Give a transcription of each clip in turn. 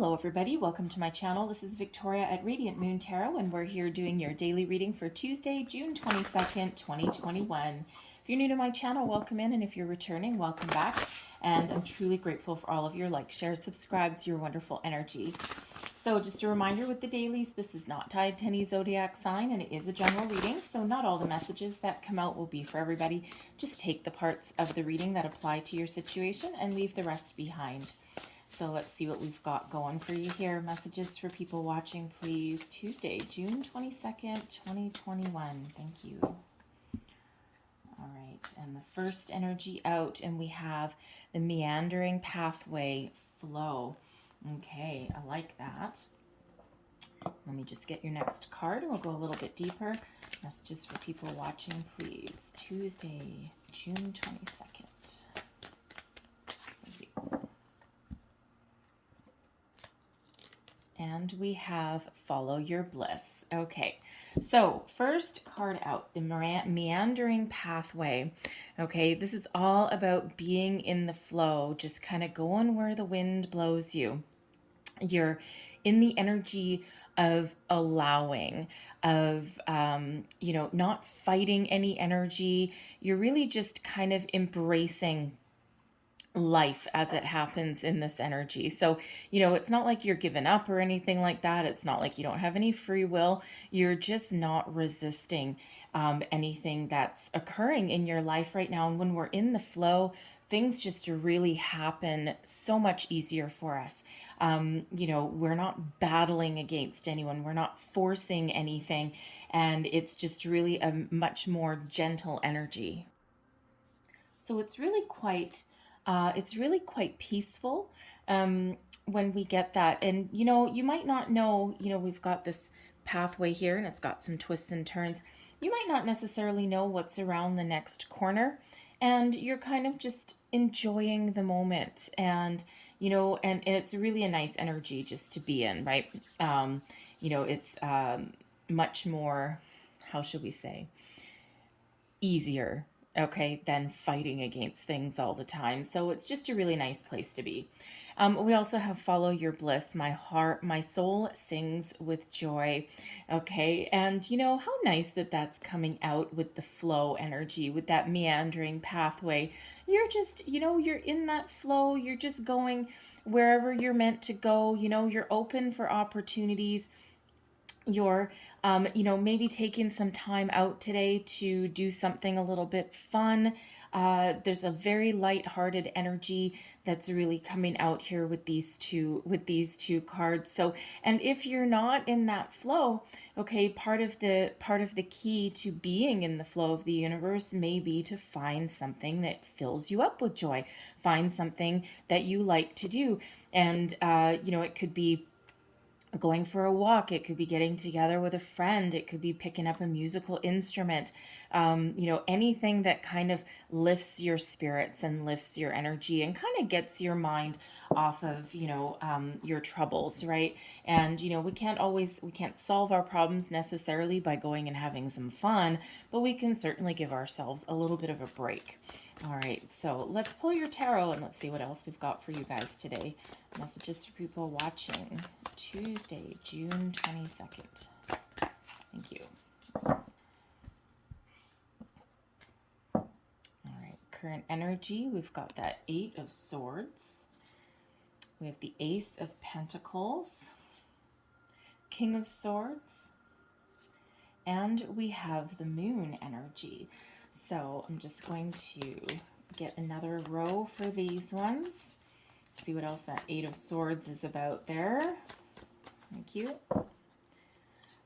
Hello everybody, welcome to my channel. This is Victoria at Radiant Moon Tarot, and we're here doing your daily reading for Tuesday, June 22nd, 2021. If you're new to my channel, welcome in, and if you're returning, welcome back. And I'm truly grateful for all of your likes, shares, subscribes, your wonderful energy. So just a reminder with the dailies, this is not tied to any zodiac sign, and it is a general reading, so not all the messages that come out will be for everybody. Just take the parts of the reading that apply to your situation and leave the rest behind. So let's see what we've got going for you here. Messages for people watching, please. Tuesday, June 22nd, 2021. Thank you. All right, and the first energy out, and we have the meandering pathway flow. Okay, I like that. Let me just get your next card, and we'll go a little bit deeper. Messages for people watching, please. Tuesday, June 22nd. And we have Follow Your Bliss. Okay, so first card out, the meandering pathway. Okay, this is all about being in the flow, just kind of going where the wind blows you. You're in the energy of allowing, of, not fighting any energy. You're really just kind of embracing life as it happens in this energy. So, it's not like you're giving up or anything like that. It's not like you don't have any free will. You're just not resisting anything that's occurring in your life right now. And when we're in the flow, things just really happen so much easier for us. We're not battling against anyone. We're not forcing anything. And it's just really a much more gentle energy. So it's really quite peaceful when we get that. And, you might not know, we've got this pathway here and it's got some twists and turns. You might not necessarily know what's around the next corner, and you're kind of just enjoying the moment. And, and it's really a nice energy just to be in, right? It's much more, how should we say, easier, okay, than fighting against things all the time. So it's just a really nice place to be. We also have Follow Your Bliss. My soul sings with joy. Okay, and how nice that that's coming out with the flow energy, with that meandering pathway. You're just, you're in that flow. You're just going wherever you're meant to go. You're open for opportunities. You're maybe taking some time out today to do something a little bit fun. There's a very light-hearted energy that's really coming out here with these two cards. So, and if you're not in that flow, okay, part of the key to being in the flow of the universe may be to find something that fills you up with joy. Find something that you like to do, and it could be going for a walk. It could be getting together with a friend. It could be picking up a musical instrument. Anything that kind of lifts your spirits and lifts your energy and kind of gets your mind off of, your troubles, right? And, we can't solve our problems necessarily by going and having some fun, but we can certainly give ourselves a little bit of a break. All right, so let's pull your tarot and let's see what else we've got for you guys today. Messages for people watching. Tuesday, June 22nd. Thank you. All right, current energy. We've got that 8 of Swords. We have the Ace of Pentacles, King of Swords, and we have the Moon energy. So I'm just going to get another row for these ones. See what else that 8 of Swords is about there. Thank you.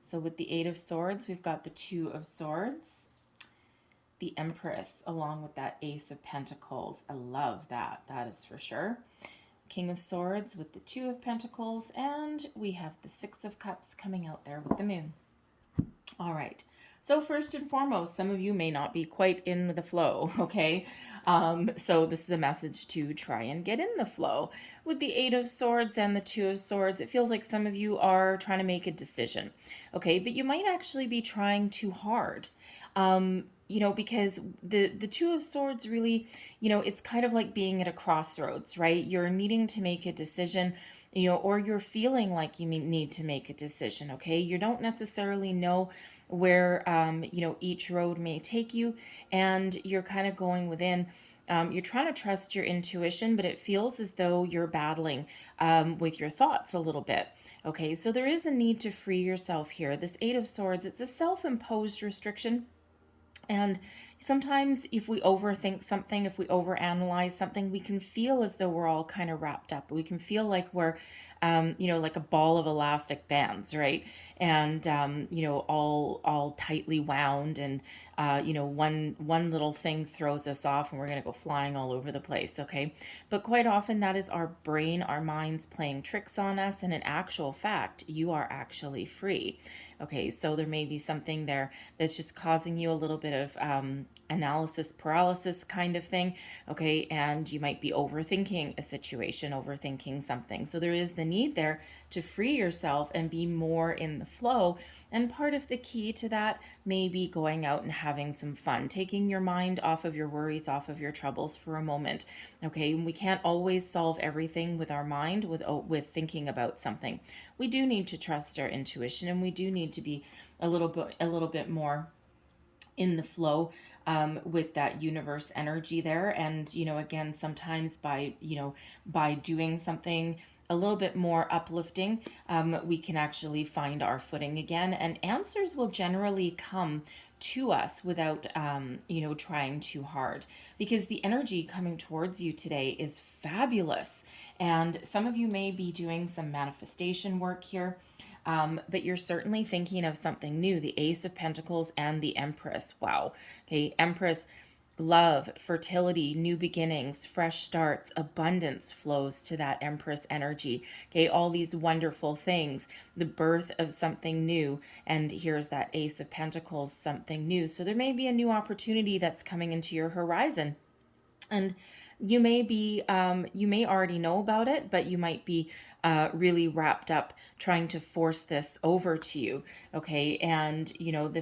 So with the 8 of Swords, we've got the 2 of Swords, the Empress, along with that Ace of Pentacles. I love that. That is for sure. King of Swords with the 2 of Pentacles, and we have the 6 of Cups coming out there with the Moon. All right. So first and foremost, some of you may not be quite in the flow, okay? So this is a message to try and get in the flow. With the 8 of Swords and the 2 of Swords, it feels like some of you are trying to make a decision, okay? But you might actually be trying too hard. Because the 2 of Swords really, it's kind of like being at a crossroads, right? You're needing to make a decision, or you're feeling like you need to make a decision, okay? You don't necessarily know where, each road may take you, and you're kind of going within. You're trying to trust your intuition, but it feels as though you're battling with your thoughts a little bit. Okay, so there is a need to free yourself here. This Eight of Swords, it's a self-imposed restriction. And sometimes if we overthink something, if we overanalyze something, we can feel as though we're all kind of wrapped up. We can feel like we're, like a ball of elastic bands, right? And, all tightly wound. And, one little thing throws us off and we're going to go flying all over the place, okay? But quite often that is our brain, our minds playing tricks on us. And in actual fact, you are actually free. Okay, so there may be something there that's just causing you a little bit of analysis paralysis kind of thing. Okay, and you might be overthinking a situation, overthinking something. So there is the need there to free yourself and be more in the flow. And part of the key to that may be going out and having some fun, taking your mind off of your worries, off of your troubles for a moment. Okay, we can't always solve everything with our mind with thinking about something. We do need to trust our intuition, and we do need to be a little bit more in the flow with that universe energy there. And again, sometimes by doing something a little bit more uplifting, we can actually find our footing again, and answers will generally come to us without trying too hard, because the energy coming towards you today is fabulous. And some of you may be doing some manifestation work here, but you're certainly thinking of something new. The Ace of Pentacles and the Empress. Wow. Okay, Empress, love, fertility, new beginnings, fresh starts, abundance flows to that Empress energy. Okay, all these wonderful things, the birth of something new. And here's that Ace of Pentacles, something new. So there may be a new opportunity that's coming into your horizon. And you may already know about it, but you might be really wrapped up trying to force this over to you. Okay, and the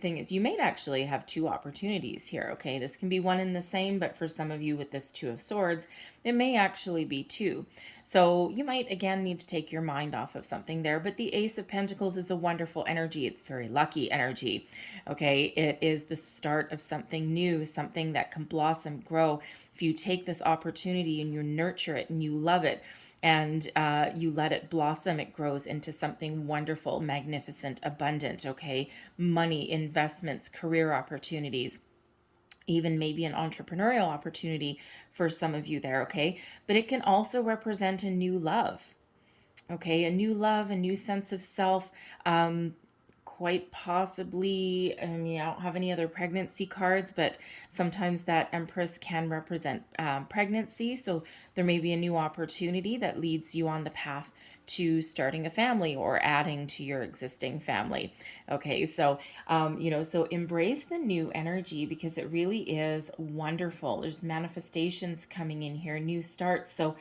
thing is, you may actually have two opportunities here. Okay, this can be one and the same, but for some of you with this Two of Swords, it may actually be two. So you might again need to take your mind off of something there. But the Ace of Pentacles is a wonderful energy. It's very lucky energy. Okay, it is the start of something new, something that can blossom, grow. If you take this opportunity and you nurture it and you love it, and you let it blossom, it grows into something wonderful, magnificent, abundant. Okay, money, investments, career opportunities, even maybe an entrepreneurial opportunity for some of you there. Okay, but it can also represent a new love. Okay, a new love, a new sense of self. Quite possibly, I mean, I don't have any other pregnancy cards, but sometimes that Empress can represent pregnancy. So there may be a new opportunity that leads you on the path to starting a family or adding to your existing family. Okay, so so embrace the new energy, because it really is wonderful. There's manifestations coming in here, new starts. So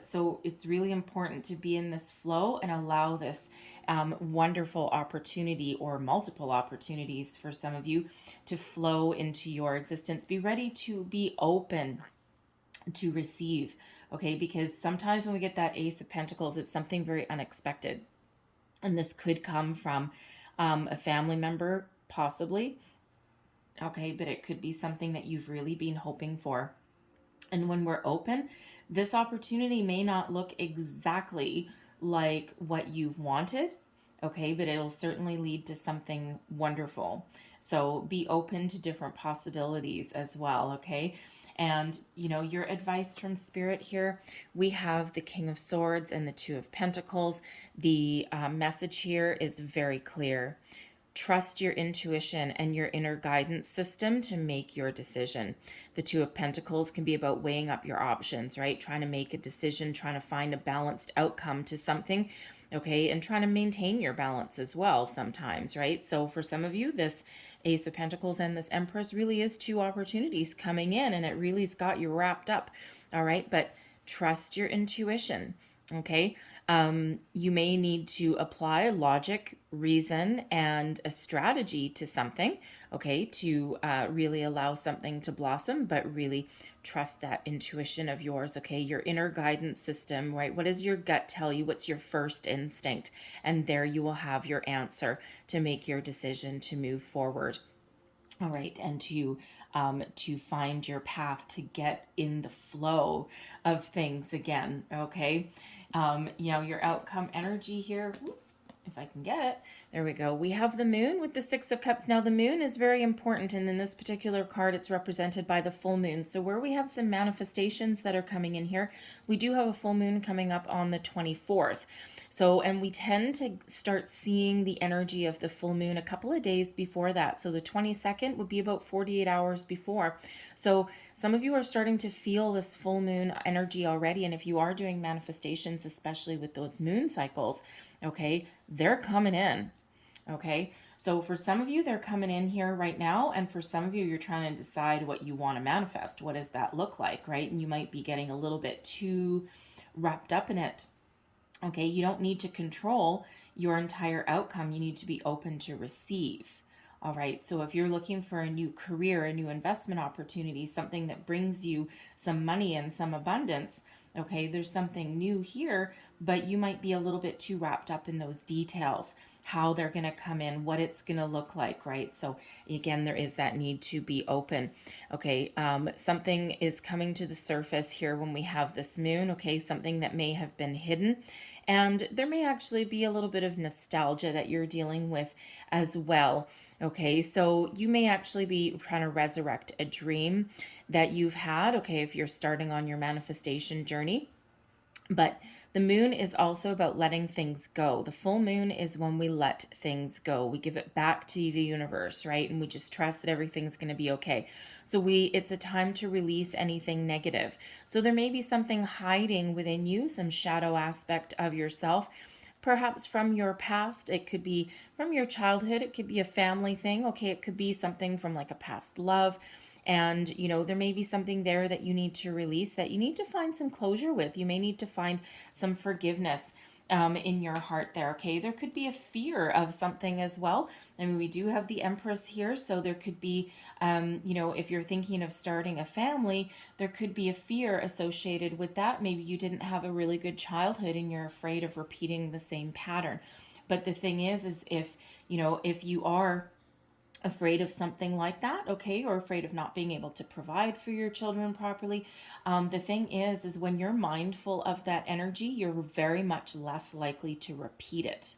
so it's really important to be in this flow and allow this wonderful opportunity, or multiple opportunities for some of you, to flow into your existence. Be ready to be open to receive, okay? Because sometimes when we get that Ace of Pentacles, it's something very unexpected. And this could come from a family member, possibly, okay? But it could be something that you've really been hoping for. And when we're open, this opportunity may not look exactly like what you've wanted, okay, but it'll certainly lead to something wonderful. So be open to different possibilities as well, okay? And your advice from Spirit here, we have the King of Swords and the Two of Pentacles. The message here is very clear. Trust your intuition and your inner guidance system to make your decision. The Two of Pentacles can be about weighing up your options, right? Trying to make a decision, trying to find a balanced outcome to something, okay? And trying to maintain your balance as well sometimes, right? So for some of you, this Ace of Pentacles and this Empress really is two opportunities coming in, and it really's got you wrapped up, all right? But trust your intuition. Okay. You may need to apply logic, reason, and a strategy to something, okay, to really allow something to blossom, but really trust that intuition of yours, okay, your inner guidance system, right? What does your gut tell you? What's your first instinct? And there you will have your answer to make your decision to move forward. All right, and to find your path to get in the flow of things again. Okay, your outcome energy here. If I can get it. There we go. We have the moon with the Six of Cups. Now, the moon is very important, and in this particular card, it's represented by the full moon. So where we have some manifestations that are coming in here, we do have a full moon coming up on the 24th. So, and we tend to start seeing the energy of the full moon a couple of days before that. So the 22nd would be about 48 hours before. So some of you are starting to feel this full moon energy already. And if you are doing manifestations, especially with those moon cycles, okay, they're coming in. Okay, so for some of you, they're coming in here right now. And for some of you, you're trying to decide what you want to manifest. What does that look like, right? And you might be getting a little bit too wrapped up in it. Okay, you don't need to control your entire outcome. You need to be open to receive. All right, so if you're looking for a new career, a new investment opportunity, something that brings you some money and some abundance, okay, there's something new here, but you might be a little bit too wrapped up in those details, how they're going to come in, what it's going to look like, right? So again, there is that need to be open. Okay, something is coming to the surface here when we have this moon, okay, something that may have been hidden. And there may actually be a little bit of nostalgia that you're dealing with as well. Okay, so you may actually be trying to resurrect a dream that you've had, okay, if you're starting on your manifestation journey. But the moon is also about letting things go. The full moon is when we let things go. We give it back to the universe, right? And we just trust that everything's going to be okay. So it's a time to release anything negative. So there may be something hiding within you, some shadow aspect of yourself, perhaps from your past. It could be from your childhood. It could be a family thing. Okay, it could be something from like a past love. And, there may be something there that you need to release, that you need to find some closure with. You may need to find some forgiveness in your heart there, okay? There could be a fear of something as well. I mean, we do have the Empress here, so there could be, if you're thinking of starting a family, there could be a fear associated with that. Maybe you didn't have a really good childhood and you're afraid of repeating the same pattern. But the thing is if you are afraid of something like that, okay, or afraid of not being able to provide for your children properly, the thing is when you're mindful of that energy, you're very much less likely to repeat it.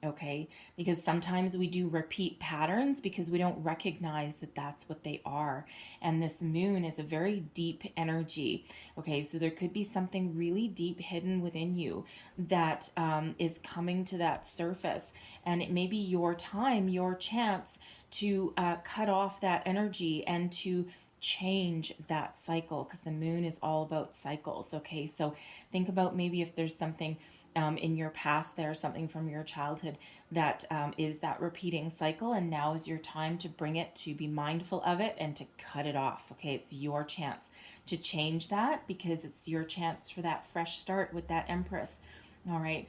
Okay, because sometimes we do repeat patterns because we don't recognize that that's what they are. And this moon is a very deep energy. Okay, so there could be something really deep hidden within you that is coming to that surface, and it may be your time, your chance to cut off that energy and to change that cycle, because the moon is all about cycles. Okay, so think about maybe if there's something in your past, there's something from your childhood that is that repeating cycle, and now is your time to bring it, to be mindful of it, and to cut it off. Okay, it's your chance to change that, because it's your chance for that fresh start with that Empress. All right.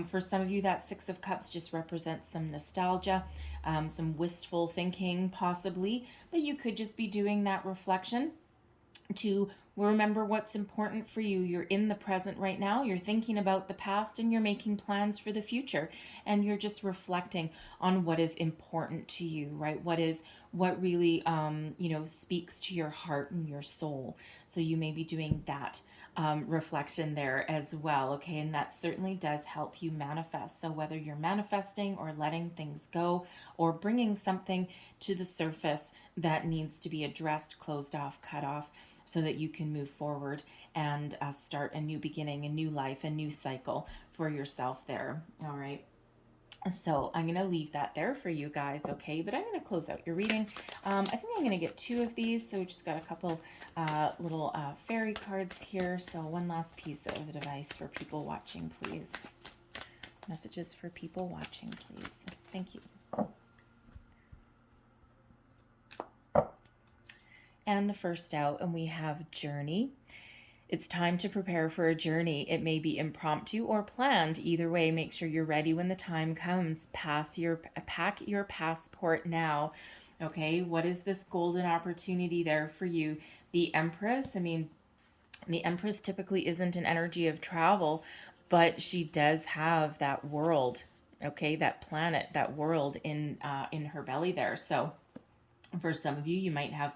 For some of you, that Six of Cups just represents some nostalgia, some wistful thinking possibly, but you could just be doing that reflection to remember what's important for you. You're in the present right now. You're thinking about the past and you're making plans for the future. And you're just reflecting on what is important to you, right? What really, speaks to your heart and your soul. So you may be doing that reflection there as well. Okay. And that certainly does help you manifest. So whether you're manifesting or letting things go or bringing something to the surface that needs to be addressed, closed off, cut off, so that you can move forward and start a new beginning, a new life, a new cycle for yourself there. All right. So I'm going to leave that there for you guys, okay? But I'm going to close out your reading. I think I'm going to get 2 of these. So we just got a couple little fairy cards here. So one last piece of advice for people watching, please. Messages for people watching, please. Thank you. And the first out, and we have Journey. It's time to prepare for a journey. It may be impromptu or planned. Either way, make sure you're ready when the time comes. Pack your passport now. Okay, what is this golden opportunity there for you? The Empress, I mean, the Empress typically isn't an energy of travel, but she does have that world, okay, that planet, that world in her belly there. So for some of you, you might have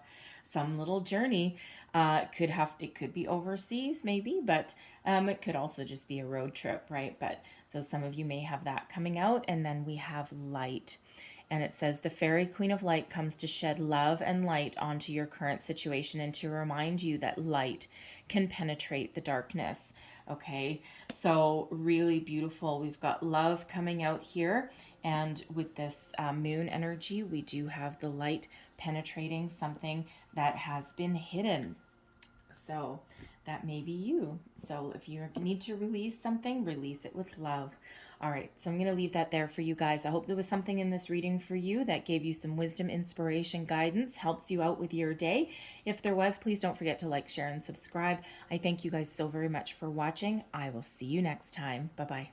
some little journey. It could be overseas maybe, but it could also just be a road trip, right? But so some of you may have that coming out. And then we have light. And it says the fairy queen of light comes to shed love and light onto your current situation and to remind you that light can penetrate the darkness. Okay, so really beautiful. We've got love coming out here. And with this moon energy, we do have the light penetrating something that has been hidden. So that may be you. So if you need to release something, release it with love. All right, so I'm going to leave that there for you guys. I hope there was something in this reading for you that gave you some wisdom, inspiration, guidance, helps you out with your day. If there was, please don't forget to like, share, and subscribe. I thank you guys so very much for watching. I will see you next time. Bye-bye.